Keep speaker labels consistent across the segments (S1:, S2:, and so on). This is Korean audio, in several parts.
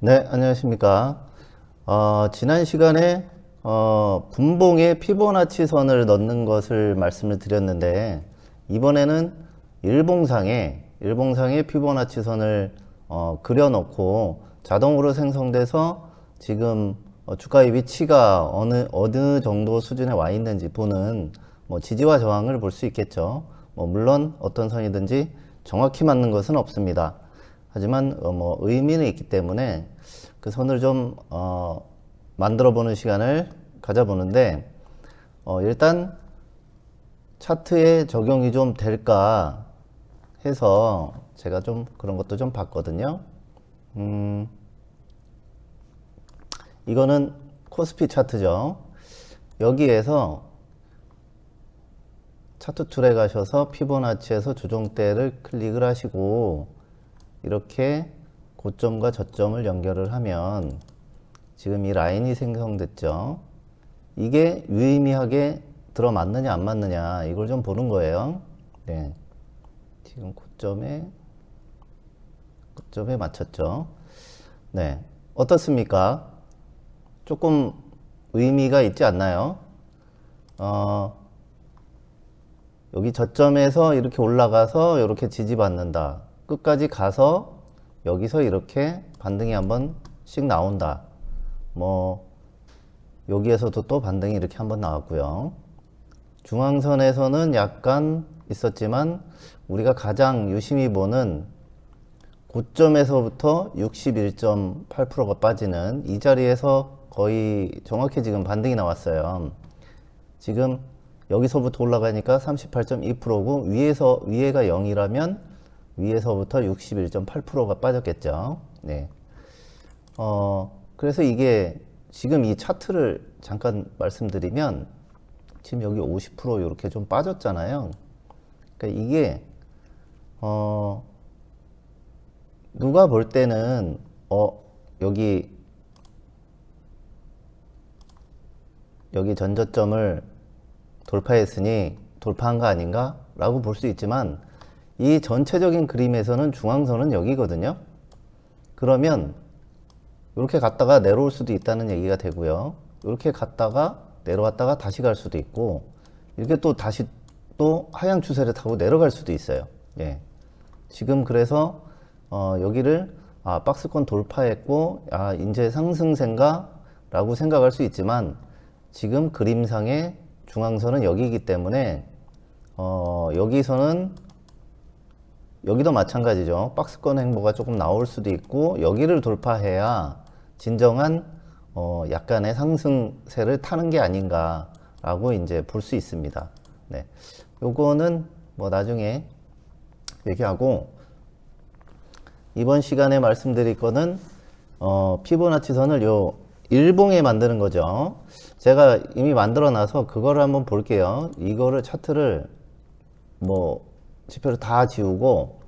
S1: 네, 안녕하십니까. 지난 시간에 분봉에 피보나치 선을 넣는 것을 말씀을 드렸는데, 이번에는 일봉상에 피보나치 선을 그려놓고 자동으로 생성돼서 지금 주가의 위치가 어느 정도 수준에 와 있는지 보는 지지와 저항을 볼 수 있겠죠. 물론 어떤 선이든지 정확히 맞는 것은 없습니다. 하지만 의미는 있기 때문에 그 선을 좀 만들어 보는 시간을 가져보는데, 일단 차트에 적용이 좀 될까 해서 제가 좀 그런 것도 좀 봤거든요. 이거는 코스피 차트죠. 여기에서 차트 툴에 가셔서 피보나치에서 조정대를 클릭을 하시고 이렇게 고점과 저점을 연결을 하면 지금 이 라인이 생성됐죠. 이게 유의미하게 들어맞느냐 안 맞느냐 이걸 좀 보는 거예요. 네. 지금 고점에 맞췄죠. 네. 어떻습니까? 조금 의미가 있지 않나요? 여기 저점에서 이렇게 올라가서 이렇게 지지받는다. 끝까지 가서 여기서 이렇게 반등이 한 번씩 나온다. 여기에서도 또 반등이 이렇게 한번 나왔고요. 중앙선에서는 약간 있었지만 우리가 가장 유심히 보는 고점에서부터 61.8%가 빠지는 이 자리에서 거의 정확히 지금 반등이 나왔어요. 지금 여기서부터 올라가니까 38.2%고 위에가 0이라면 위에서부터 61.8%가 빠졌겠죠. 네. 그래서 이게 지금 이 차트를 잠깐 말씀드리면 지금 여기 50% 이렇게 좀 빠졌잖아요. 그러니까 이게 누가 볼 때는 여기 전저점을 돌파했으니 돌파한 거 아닌가? 라고 볼 수 있지만 이 전체적인 그림에서는 중앙선은 여기거든요. 그러면 이렇게 갔다가 내려올 수도 있다는 얘기가 되고요. 이렇게 갔다가 내려왔다가 다시 갈 수도 있고 이렇게 또 다시 또 하향 추세를 타고 내려갈 수도 있어요. 예. 지금 그래서 여기를 박스권 돌파했고 이제 상승세인가? 라고 생각할 수 있지만 지금 그림상의 중앙선은 여기이기 때문에 여기서는 여기도 마찬가지죠. 박스권 행보가 조금 나올 수도 있고 여기를 돌파해야 진정한 약간의 상승세를 타는 게 아닌가라고 이제 볼 수 있습니다. 네, 요거는 나중에 얘기하고 이번 시간에 말씀드릴 거는 피보나치 선을 요 일봉에 만드는 거죠. 제가 이미 만들어 놔서 그거를 한번 볼게요. 이거를 차트를 지표를 다 지우고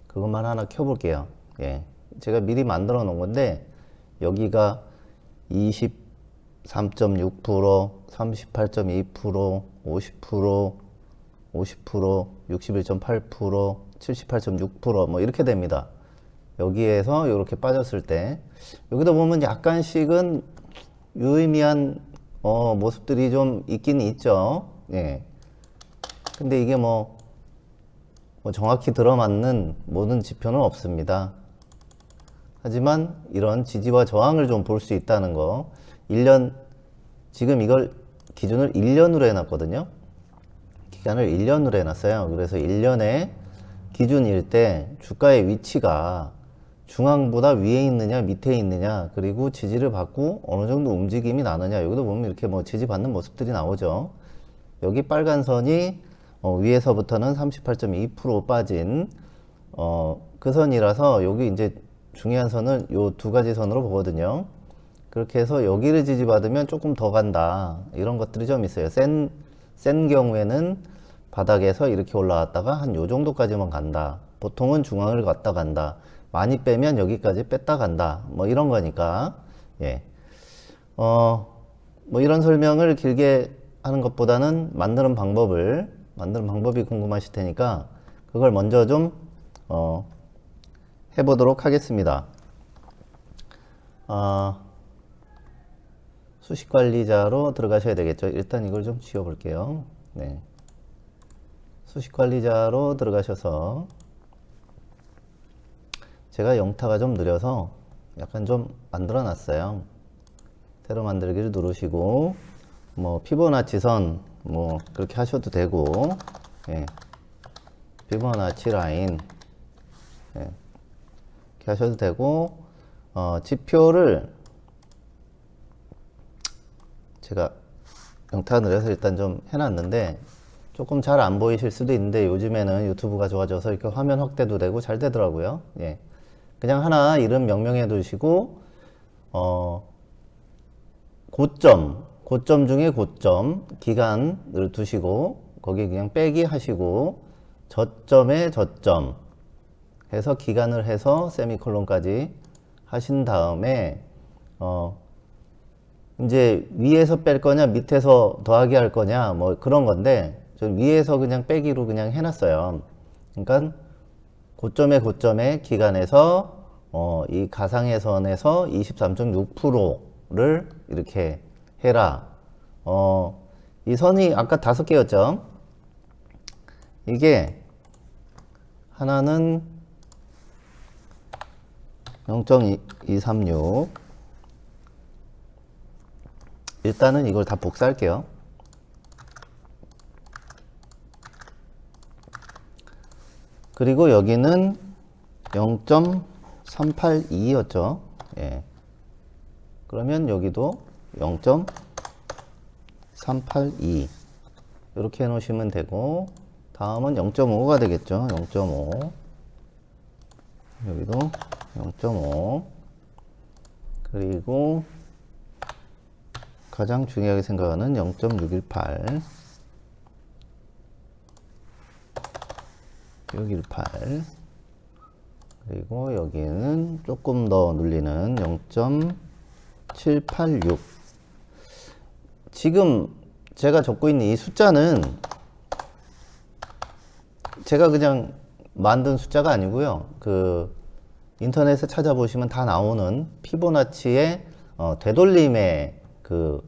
S1: 그것만 하나 켜볼게요. 예. 제가 미리 만들어 놓은 건데 여기가 23.6%, 38.2%, 50%, 61.8%, 78.6% 이렇게 됩니다. 여기에서 이렇게 빠졌을 때 여기다 보면 약간씩은 유의미한 모습들이 좀 있긴 있죠. 예. 근데 이게 정확히 들어맞는 모든 지표는 없습니다. 하지만 이런 지지와 저항을 좀 볼 수 있다는 거. 1년, 지금 이걸 기준을 1년으로 해놨거든요. 기간을 1년으로 해놨어요. 그래서 1년의 기준일 때 주가의 위치가 중앙보다 위에 있느냐 밑에 있느냐 그리고 지지를 받고 어느 정도 움직임이 나느냐 여기도 보면 이렇게 지지받는 모습들이 나오죠. 여기 빨간 선이 위에서부터는 38.2% 빠진 그 선이라서 여기 이제 중요한 선은 요 두 가지 선으로 보거든요. 그렇게 해서 여기를 지지받으면 조금 더 간다 이런 것들이 좀 있어요. 센 경우에는 바닥에서 이렇게 올라왔다가 한 요 정도까지만 간다. 보통은 중앙을 갔다 간다. 많이 빼면 여기까지 뺐다 간다. 이런 거니까. 예. 이런 설명을 길게 하는 것보다는 만드는 방법이 궁금하실 테니까 그걸 먼저 좀 해보도록 하겠습니다. 수식관리자로 들어가셔야 되겠죠. 일단 이걸 좀 지워볼게요. 네. 수식관리자로 들어가셔서 제가 영타가 좀 느려서 약간 좀 만들어 놨어요. 새로 만들기를 누르시고 뭐 피보나치 선 뭐 그렇게 하셔도 되고, 예. 피보나치 라인, 예. 이렇게 하셔도 되고, 지표를 제가 영타가 느려서 일단 좀 해놨는데 조금 잘 안 보이실 수도 있는데 요즘에는 유튜브가 좋아져서 이렇게 화면 확대도 되고 잘 되더라고요. 예. 그냥 하나 이름 명명해 두시고, 고점 중에 고점, 기간을 두시고, 거기 그냥 빼기 하시고, 저점에 저점 해서 기간을 해서 세미콜론까지 하신 다음에, 이제 위에서 뺄 거냐, 밑에서 더하기 할 거냐, 뭐 그런 건데, 전 위에서 그냥 빼기로 그냥 해놨어요. 그러니까, 고점에 기간에서 이 가상의 선에서 23.6%를 이렇게 해라. 이 선이 아까 5개였죠. 이게 하나는 0.236. 일단은 이걸 다 복사할게요. 그리고 여기는 0.382였죠. 예. 그러면 여기도 0.382 이렇게 해 놓으시면 되고, 다음은 0.5가 되겠죠. 0.5 여기도 0.5 그리고 가장 중요하게 생각하는 0.618 618 그리고 여기는 조금 더 눌리는 0.786. 지금 제가 적고 있는 이 숫자는 제가 그냥 만든 숫자가 아니고요. 그 인터넷에 찾아보시면 다 나오는 피보나치의 되돌림의 그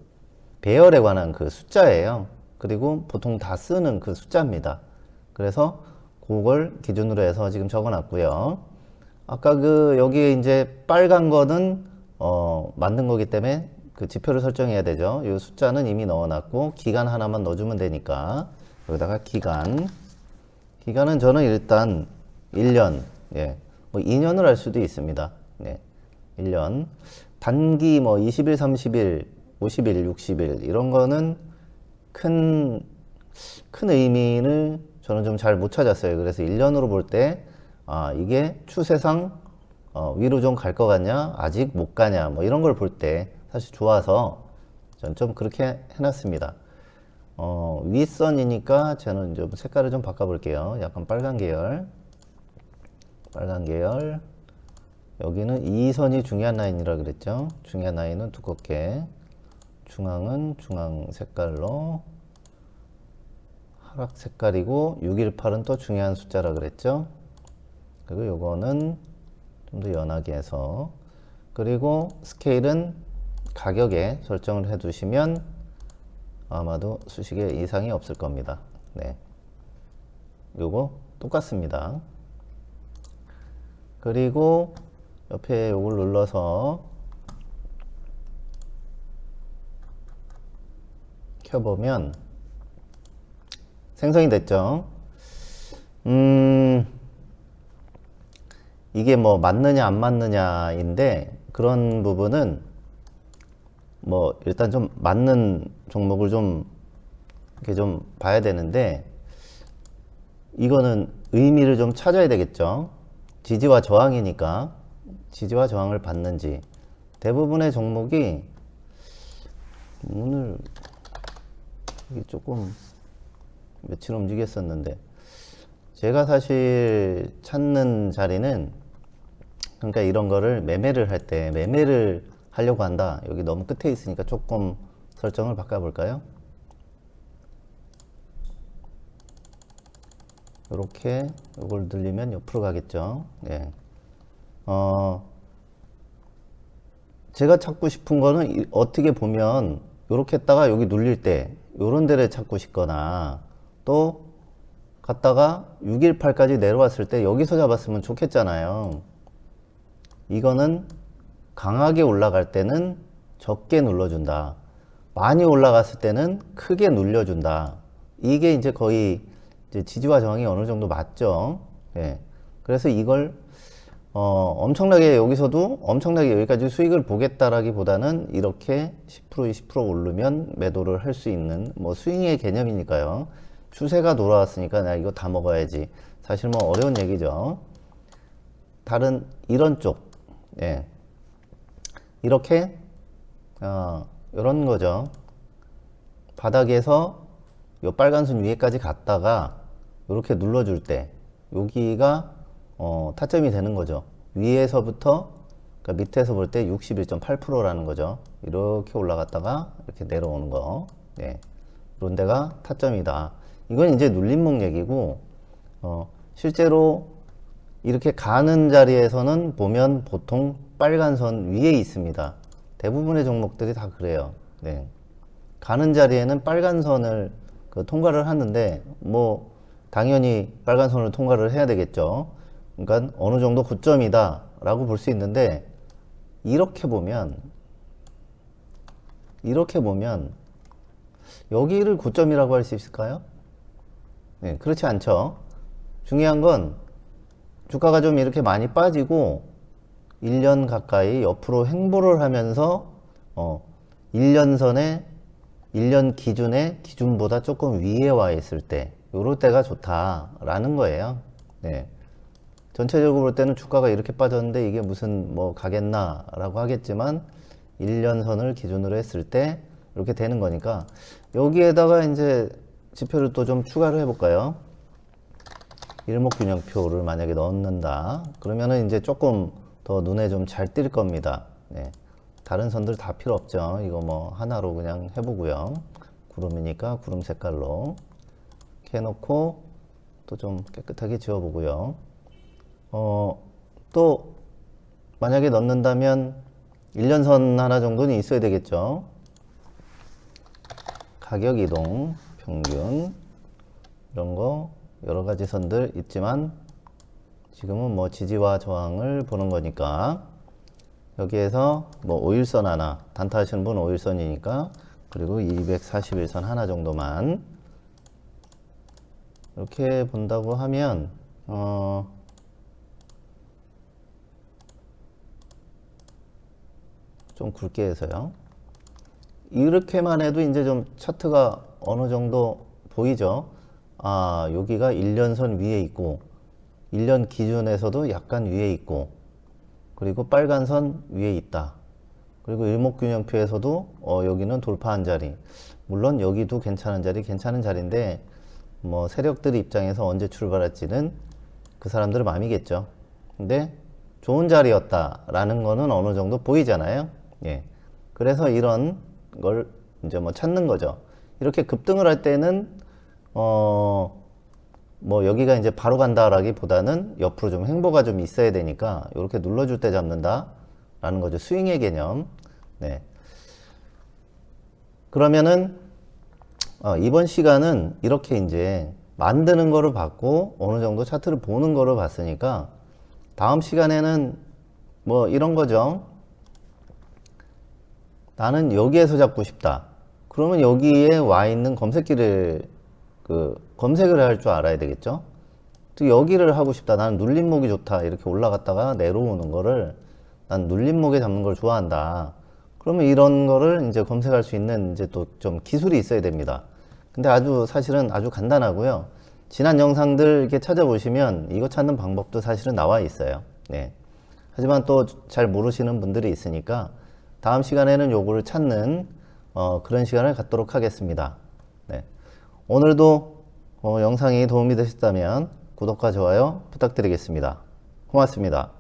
S1: 배열에 관한 그 숫자예요. 그리고 보통 다 쓰는 그 숫자입니다. 그래서 그걸 기준으로 해서 지금 적어 놨고요. 아까 그 여기에 이제 빨간 거는 만든 거기 때문에 그 지표를 설정해야 되죠. 이 숫자는 이미 넣어 놨고 기간 하나만 넣어주면 되니까 여기다가 기간은 저는 일단 1년, 예, 뭐 2년을 할 수도 있습니다. 네, 1년. 단기 뭐 20일, 30일, 50일, 60일 이런 거는 큰 의미를 저는 좀 잘 못 찾았어요. 그래서 1년으로 볼 때, 이게 추세상 위로 좀 갈 것 같냐, 아직 못 가냐, 뭐 이런 걸 볼 때 사실 좋아서 전 좀 그렇게 해놨습니다. 윗선이니까 저는 좀 색깔을 좀 바꿔볼게요. 약간 빨간 계열. 여기는 이 선이 중요한 라인이라 그랬죠. 중요한 라인은 두껍게. 중앙은 중앙 색깔로. 하락 색깔이고 618은 또 중요한 숫자라 그랬죠. 그리고 요거는 좀 더 연하게 해서, 그리고 스케일은 가격에 설정을 해 두시면 아마도 수식에 이상이 없을 겁니다. 네, 요거 똑같습니다. 그리고 옆에 요걸 눌러서 켜보면 생성이 됐죠. 이게 뭐 맞느냐 안 맞느냐인데, 그런 부분은 뭐 일단 좀 맞는 종목을 좀 이렇게 좀 봐야 되는데, 이거는 의미를 좀 찾아야 되겠죠. 지지와 저항이니까 지지와 저항을 받는지. 대부분의 종목이 오늘 이게 조금 며칠 움직였었는데, 제가 사실 찾는 자리는, 그러니까 이런 거를 매매를 할 때 매매를 하려고 한다. 여기 너무 끝에 있으니까 조금 설정을 바꿔볼까요? 이렇게 이걸 늘리면 옆으로 가겠죠. 예. 제가 찾고 싶은 거는 어떻게 보면 이렇게 했다가 여기 눌릴 때 요런 데를 찾고 싶거나, 또 갔다가 618까지 내려왔을 때 여기서 잡았으면 좋겠잖아요. 이거는 강하게 올라갈 때는 적게 눌러준다. 많이 올라갔을 때는 크게 눌려준다. 이게 이제 거의 이제 지지와 저항이 어느 정도 맞죠. 예. 그래서 이걸 엄청나게 여기서도 엄청나게 여기까지 수익을 보겠다라기보다는 이렇게 10% 20% 오르면 매도를 할 수 있는 뭐 스윙의 개념이니까요. 추세가 돌아왔으니까 나 이거 다 먹어야지. 사실 뭐 어려운 얘기죠. 다른 이런 쪽, 예. 이렇게 이런 거죠. 바닥에서 요 빨간 선 위에까지 갔다가 이렇게 눌러줄 때 여기가 타점이 되는 거죠. 위에서부터, 그러니까 밑에서 볼 때 61.8%라는 거죠. 이렇게 올라갔다가 이렇게 내려오는 거. 네. 이런 데가 타점이다. 이건 이제 눌림목 얘기고, 실제로 이렇게 가는 자리에서는 보면 보통 빨간 선 위에 있습니다. 대부분의 종목들이 다 그래요. 네. 가는 자리에는 빨간 선을 통과를 하는데, 뭐, 당연히 빨간 선을 통과를 해야 되겠죠. 그러니까 어느 정도 고점이다 라고 볼 수 있는데, 이렇게 보면 여기를 고점이라고 할 수 있을까요? 네, 그렇지 않죠. 중요한 건 주가가 좀 이렇게 많이 빠지고 1년 가까이 옆으로 횡보를 하면서 1년선에 1년 기준의 기준보다 조금 위에 와 있을 때, 요럴 때가 좋다라는 거예요. 네. 전체적으로 볼 때는 주가가 이렇게 빠졌는데 이게 무슨 뭐 가겠나 라고 하겠지만 1년선을 기준으로 했을 때 이렇게 되는 거니까, 여기에다가 이제 지표를 또 좀 추가를 해볼까요? 일목균형표를 만약에 넣는다 그러면은 이제 조금 더 눈에 좀 잘 띌 겁니다. 네. 다른 선들 다 필요 없죠. 이거 뭐 하나로 그냥 해보고요. 구름이니까 구름 색깔로 이렇게 해놓고 또 좀 깨끗하게 지워보고요. 또 만약에 넣는다면 1년선 하나 정도는 있어야 되겠죠. 가격 이동, 평균 이런 거 여러 가지 선들 있지만 지금은 뭐 지지와 저항을 보는 거니까 여기에서 뭐 5일선 하나, 단타 하시는 분은 5일선이니까, 그리고 241선 하나 정도만 이렇게 본다고 하면 좀 굵게 해서요. 이렇게만 해도 이제 좀 차트가 어느 정도 보이죠. 아, 여기가 1년선 위에 있고 1년 기준에서도 약간 위에 있고, 그리고 빨간 선 위에 있다. 그리고 일목균형표에서도 여기는 돌파한 자리, 물론 여기도 괜찮은 자리인데 뭐 세력들 입장에서 언제 출발할지는 그 사람들의 마음이겠죠. 근데 좋은 자리였다라는 거는 어느 정도 보이잖아요. 예. 그래서 이런 걸 이제 뭐 찾는 거죠. 이렇게 급등을 할 때는 뭐 여기가 이제 바로 간다라기보다는 옆으로 좀 횡보가 좀 있어야 되니까 이렇게 눌러줄 때 잡는다 라는 거죠. 스윙의 개념. 네. 그러면은 이번 시간은 이렇게 이제 만드는 거를 봤고 어느 정도 차트를 보는 거를 봤으니까, 다음 시간에는 뭐 이런 거죠. 나는 여기에서 잡고 싶다. 그러면 여기에 와 있는 검색기를 검색을 할 줄 알아야 되겠죠. 또 여기를 하고 싶다. 나는 눌림목이 좋다. 이렇게 올라갔다가 내려오는 거를 난 눌림목에 잡는 걸 좋아한다. 그러면 이런 거를 이제 검색할 수 있는 이제 또 좀 기술이 있어야 됩니다. 근데 사실은 아주 간단하고요. 지난 영상들 이렇게 찾아보시면 이거 찾는 방법도 사실은 나와 있어요. 네. 하지만 또 잘 모르시는 분들이 있으니까 다음 시간에는 요거를 찾는 그런 시간을 갖도록 하겠습니다. 네. 오늘도 영상이 도움이 되셨다면 구독과 좋아요 부탁드리겠습니다. 고맙습니다.